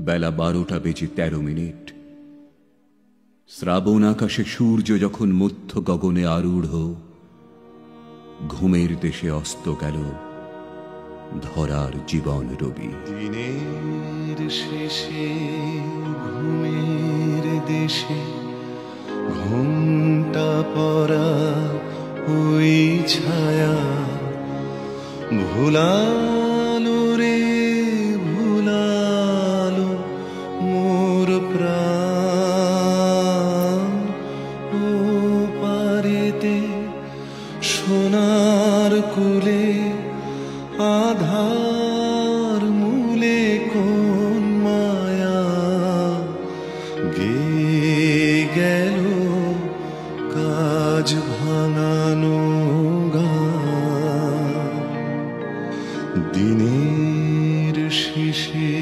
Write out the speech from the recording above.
বেলা 12:13। শ্রাবণ আকাশে সূর্য যখন মধ্য গগনে আরূঢ়, ঘুমের দেশে অস্ত গেল ধরার জীবন রবি। দিনের শেষে ঘুমের দেশে ঘুমটা পরা ওই ছায়া ভুলালো রে ভুলালো মোর প্রাণ। ও পারেতে সোনার কুলে আধার মূলে কোন মায়া গে গেল কাজ ভাঙানো গান। দিনের শেষে